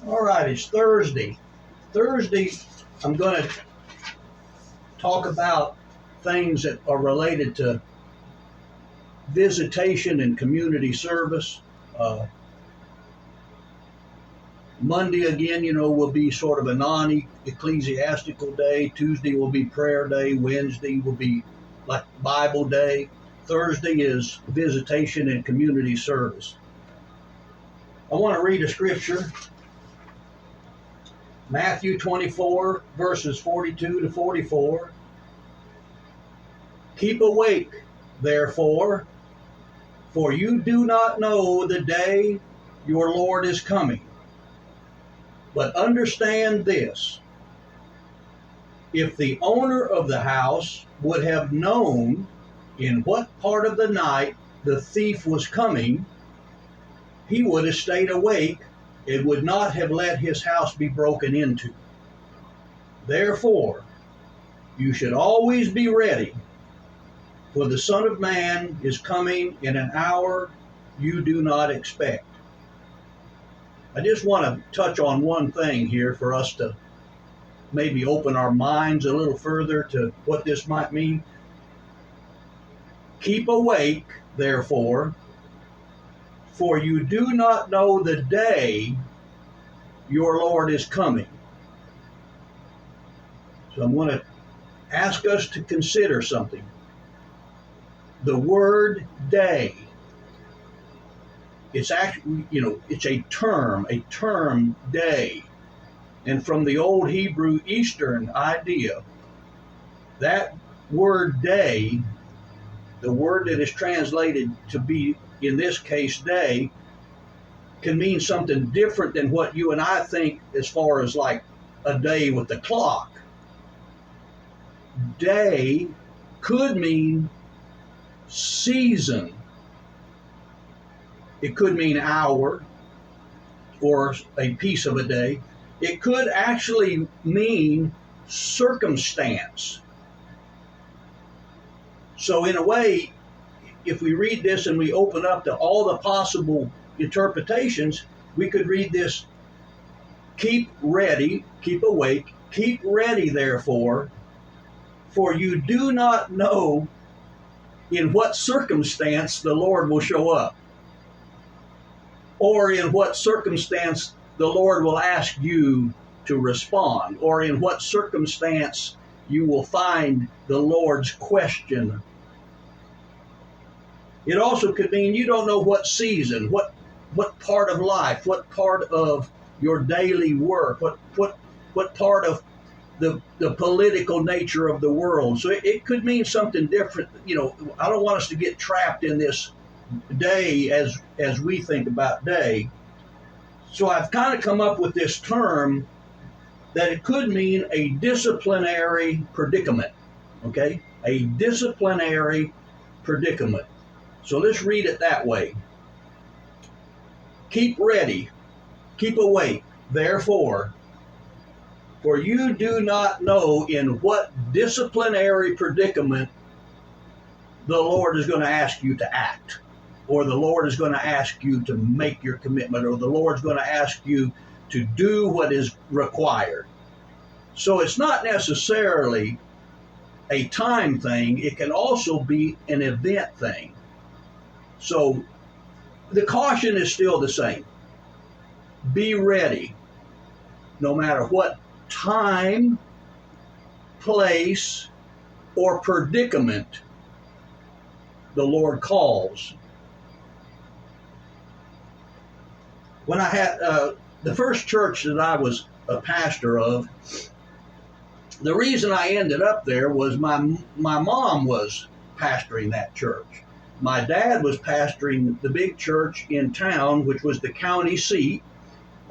All right, it's Thursday. Thursday, I'm going to talk about things that are related to visitation and community service. Monday, again, will be sort of a non-ecclesiastical day. Tuesday will be prayer day. Wednesday will be like Bible day. Thursday is visitation and community service. I want to read a scripture. Matthew 24, verses 42 to 44. Keep awake, therefore, for you do not know the day your Lord is coming. But understand this, if the owner of the house would have known in what part of the night the thief was coming, he would have stayed awake and would not have let his house be broken into. Therefore, you should always be ready, for the Son of Man is coming in an hour you do not expect. I just want to touch on one thing here for us to maybe open our minds a little further to what this might mean. Keep awake, therefore, for you do not know the day your Lord is coming. So I'm going to ask us to consider something. The word day. It's actually, it's a term day. And from the old Hebrew Eastern idea, that word day, the word that is translated to be, in this case, day, can mean something different than what you and I think as far as like a day with the clock. Day could mean season. It could mean hour or a piece of a day. It could actually mean circumstance. So in a way, if we read this and we open up to all the possible interpretations, we could read this: keep ready, keep awake, keep ready, therefore, for you do not know in what circumstance the Lord will show up, or in what circumstance the Lord will ask you to respond, or in what circumstance you will find the Lord's question. It also could mean you don't know what season, what part of life, what part of your daily work, what part of the political nature of the world. So it could mean something different. I don't want us to get trapped in this day as we think about day. So I've kind of come up with this term that it could mean a disciplinary predicament. Okay? A disciplinary predicament. So let's read it that way. Keep ready, keep awake, therefore, for you do not know in what disciplinary predicament the Lord is going to ask you to act, or the Lord is going to ask you to make your commitment, or the Lord's going to ask you to do what is required. So it's not necessarily a time thing. It can also be an event thing. So the caution is still the same. Be ready, no matter what time, place, or predicament the Lord calls. When I had the first church that I was a pastor of, the reason I ended up there was my mom was pastoring that church. My dad was pastoring the big church in town, which was the county seat,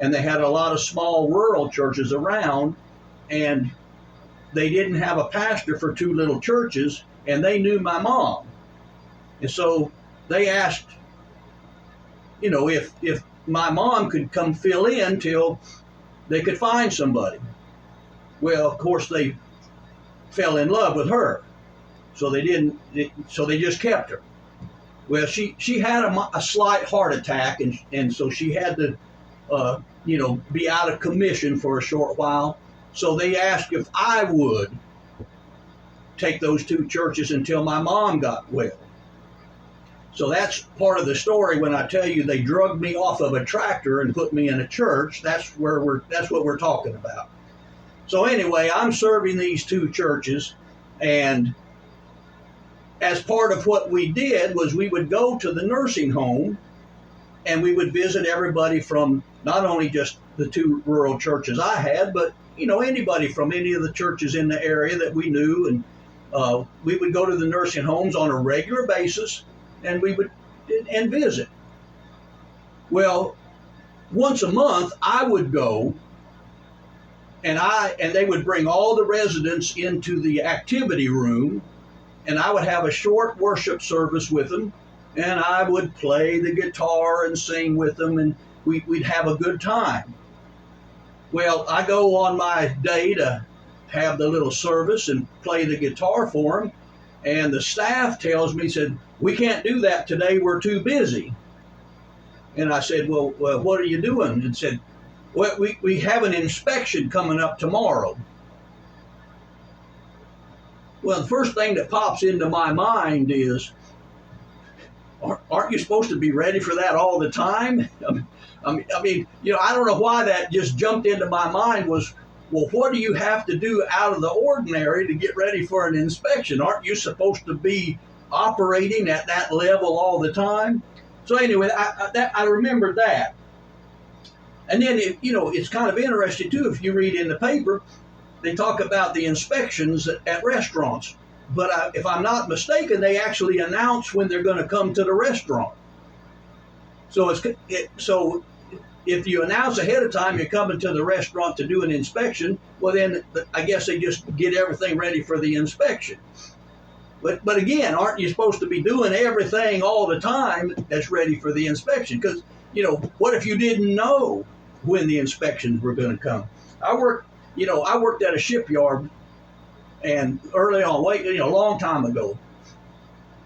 and they had a lot of small rural churches around, and they didn't have a pastor for two little churches, and they knew my mom. And so they asked, if my mom could come fill in till they could find somebody. Well, of course, they fell in love with her, so they just kept her. Well, she had a slight heart attack, and so she had to, be out of commission for a short while. So they asked if I would take those two churches until my mom got well. So that's part of the story when I tell you they drugged me off of a tractor and put me in a church. That's what we're talking about. So anyway, I'm serving these two churches, and as part of what we did was we would go to the nursing home and we would visit everybody from not only just the two rural churches I had, but anybody from any of the churches in the area that we knew. And we would go to the nursing homes on a regular basis, and we would and visit. Well, once a month I would go, and they would bring all the residents into the activity room, and I would have a short worship service with them, and I would play the guitar and sing with them, and we'd have a good time. Well, I go on my day to have the little service and play the guitar for them, and the staff tells me, said, "We can't do that today, we're too busy." And I said, well, what are you doing? And said, "Well, we have an inspection coming up tomorrow." Well, the first thing that pops into my mind is, aren't you supposed to be ready for that all the time? I mean, I don't know why that just jumped into my mind was, well, what do you have to do out of the ordinary to get ready for an inspection? Aren't you supposed to be operating at that level all the time? So anyway, I remembered that. And then, it's kind of interesting, too, if you read in the paper, they talk about the inspections at restaurants. But if I'm not mistaken, they actually announce when they're going to come to the restaurant. So so if you announce ahead of time you're coming to the restaurant to do an inspection, well, then I guess they just get everything ready for the inspection. But again, aren't you supposed to be doing everything all the time that's ready for the inspection? Because, what if you didn't know when the inspections were going to come? I worked at a shipyard, and early on, a long time ago.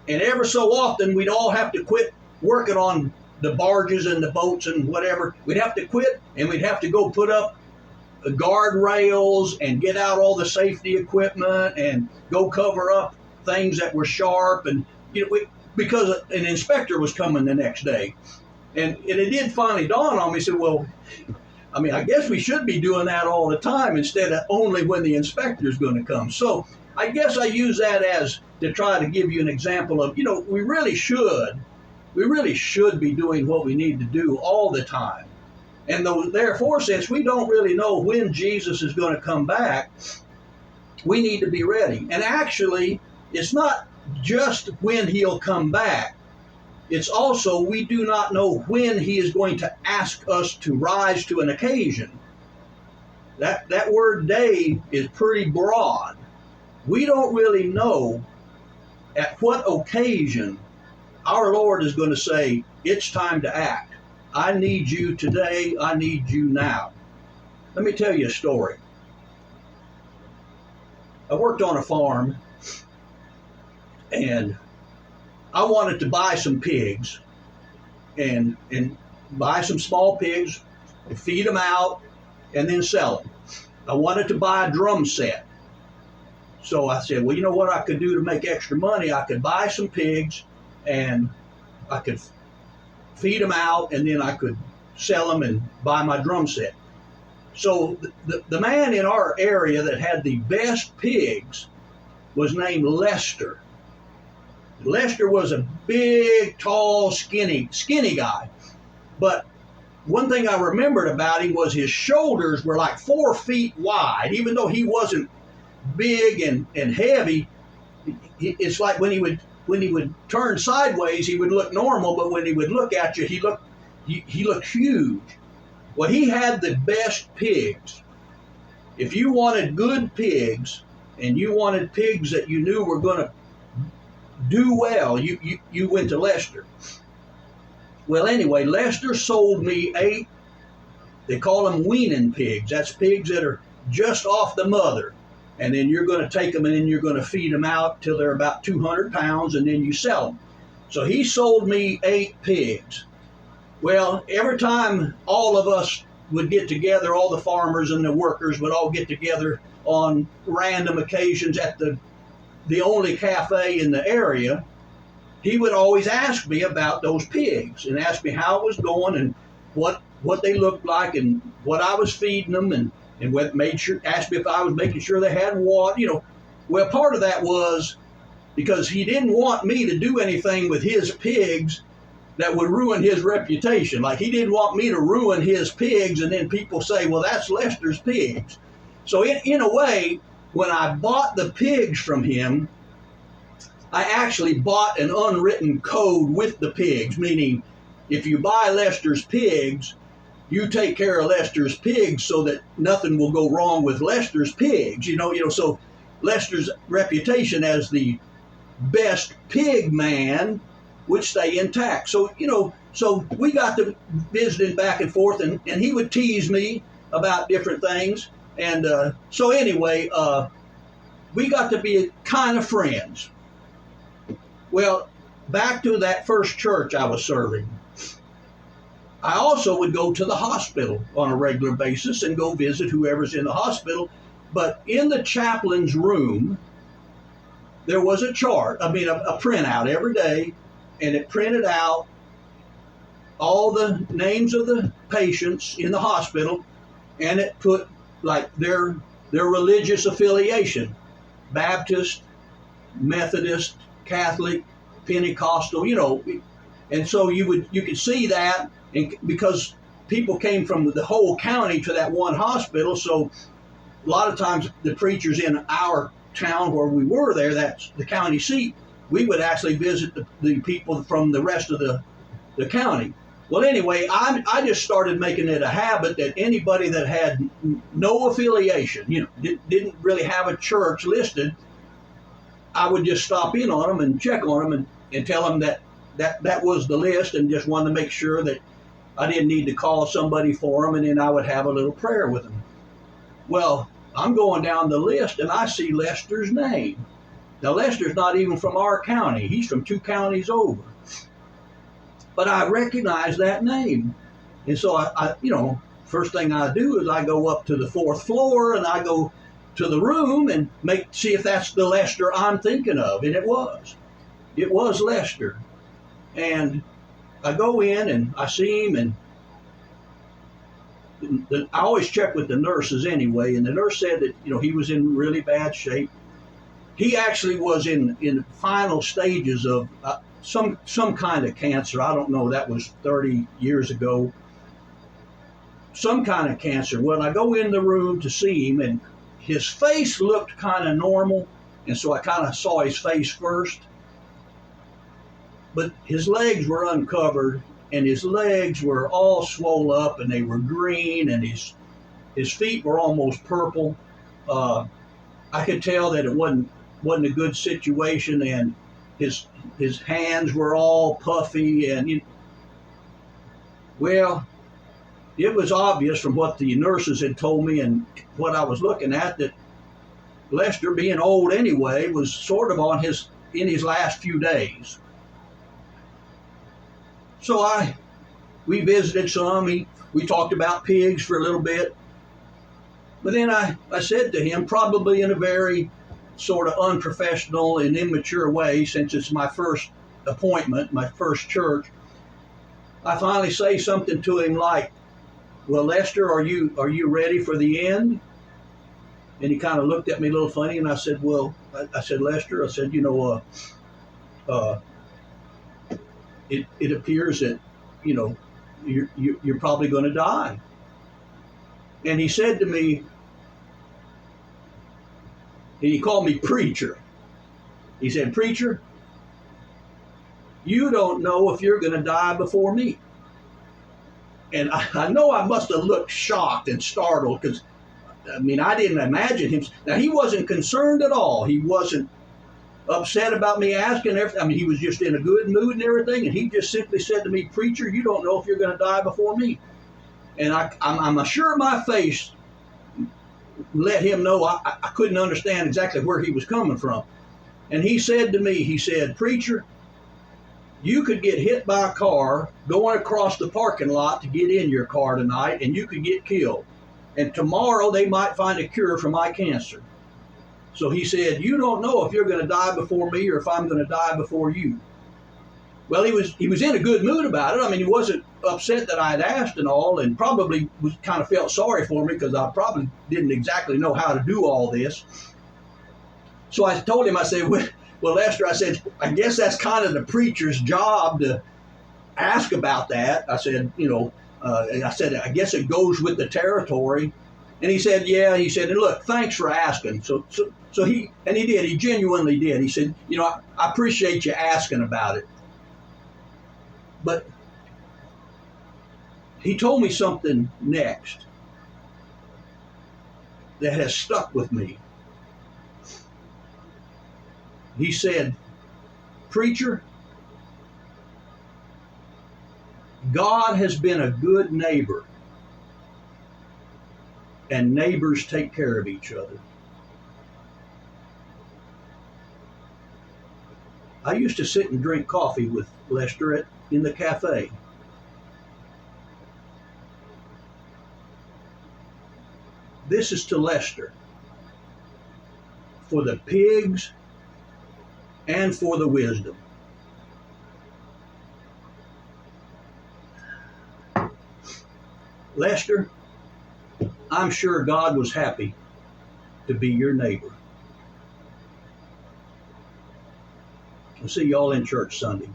And ever so often, we'd all have to quit working on the barges and the boats and whatever. We'd have to quit, and we'd have to go put up guardrails and get out all the safety equipment and go cover up things that were sharp. And because an inspector was coming the next day. And it did finally dawn on me, said, well, I guess we should be doing that all the time instead of only when the inspector is going to come. So I guess I use that as to try to give you an example of, we really should be doing what we need to do all the time. And therefore, since we don't really know when Jesus is going to come back, we need to be ready. And actually, it's not just when he'll come back. It's also, we do not know when he is going to ask us to rise to an occasion. That word day is pretty broad. We don't really know at what occasion our Lord is going to say, it's time to act. I need you today. I need you now. Let me tell you a story. I worked on a farm, and I wanted to buy some pigs and buy some small pigs and feed them out and then sell them. I wanted to buy a drum set. So I said, well, you know what I could do to make extra money? I could buy some pigs and I could feed them out, and then I could sell them and buy my drum set. So the man in our area that had the best pigs was named Lester. Lester was a big, tall, skinny guy. But one thing I remembered about him was his shoulders were like 4 feet wide. Even though he wasn't big and heavy, it's like when he would turn sideways, he would look normal, but when he would look at you, he looked huge. Well, he had the best pigs. If you wanted good pigs, and you wanted pigs that you knew were going to do well, you went to Lester. Well, anyway, Lester sold me 8, they call them weaning pigs. That's pigs that are just off the mother. And then you're going to take them and then you're going to feed them out till they're about 200 pounds, and then you sell them. So he sold me 8 pigs. Well, every time all of us would get together, all the farmers and the workers would all get together on random occasions at the only cafe in the area, he would always ask me about those pigs and ask me how it was going and what they looked like and what I was feeding them and what asked me if I was making sure they had water. Well, part of that was because he didn't want me to do anything with his pigs that would ruin his reputation. Like, he didn't want me to ruin his pigs and then people say, well, that's Lester's pigs. So in a way, when I bought the pigs from him, I actually bought an unwritten code with the pigs, meaning if you buy Lester's pigs, you take care of Lester's pigs so that nothing will go wrong with Lester's pigs. So Lester's reputation as the best pig man would stay intact. So we got to visiting back and forth, and he would tease me about different things. And so anyway, we got to be kind of friends. Well, back to that first church I was serving. I also would go to the hospital on a regular basis and go visit whoever's in the hospital. But in the chaplain's room, there was a chart, a printout every day, and it printed out all the names of the patients in the hospital, and it put like their religious affiliation: Baptist, Methodist, Catholic, Pentecostal, and so you could see that, and because people came from the whole county to that one hospital, so a lot of times the preachers in our town where we were there, that's the county seat, we would actually visit the people from the rest of the county. Well, anyway, I just started making it a habit that anybody that had no affiliation, didn't really have a church listed, I would just stop in on them and check on them and tell them that was the list, and just wanted to make sure that I didn't need to call somebody for them, and then I would have a little prayer with them. Well, I'm going down the list and I see Lester's name. Now, Lester's not even from our county. He's from 2 counties over. But I recognize that name. And so I first thing I do is I go up to the 4th floor and I go to the room and see if that's the Lester I'm thinking of. And it was Lester. And I go in and I see him, and I always check with the nurses anyway, and the nurse said that he was in really bad shape. He actually was in final stages of some kind of cancer. I don't know, that was 30 years ago. Some kind of cancer. Well, I go in the room to see him, and his face looked kind of normal, and so I kind of saw his face first. But his legs were uncovered, and his legs were all swole up, and they were green, and his feet were almost purple. I could tell that it wasn't a good situation, and his hands were all puffy, and well, it was obvious from what the nurses had told me and what I was looking at that Lester, being old anyway, was sort of in his last few days. So we visited some. We talked about pigs for a little bit. But then I said to him, probably in a very sort of unprofessional and immature way, since it's my first appointment, my first church, I finally say something to him like, well, Lester, are you ready for the end? And he kind of looked at me a little funny, and I said, well, I said, Lester, I said, it appears that, you're probably going to die. And he said to me, and he called me preacher. He said, preacher, you don't know if you're going to die before me. And I know I must have looked shocked and startled, because, I didn't imagine him. Now, he wasn't concerned at all. He wasn't upset about me asking everything. He was just in a good mood and everything, and he just simply said to me, preacher, you don't know if you're going to die before me. And I'm sure my face let him know I couldn't understand exactly where he was coming from. And he said to me, he said, preacher, You could get hit by a car going across the parking lot to get in your car tonight, and you could get killed. And tomorrow they might find a cure for my cancer. So he said, you don't know if you're going to die before me or if I'm going to die before you. Well, he was in a good mood about it. I mean, he wasn't upset that I had asked and all, and probably was kind of felt sorry for me because I probably didn't exactly know how to do all this. So I told him, I said, well, Lester, I said, I guess that's kind of the preacher's job to ask about that. I said, I guess it goes with the territory. And he said, yeah. He said, and look, thanks for asking. So he did. He genuinely did. He said, I appreciate you asking about it. But he told me something next that has stuck with me. He said, preacher, God has been a good neighbor, and neighbors take care of each other. I used to sit and drink coffee with Lester in the cafe. This is to Lester, for the pigs and for the wisdom. Lester, I'm sure God was happy to be your neighbor. I'll see y'all in church Sunday.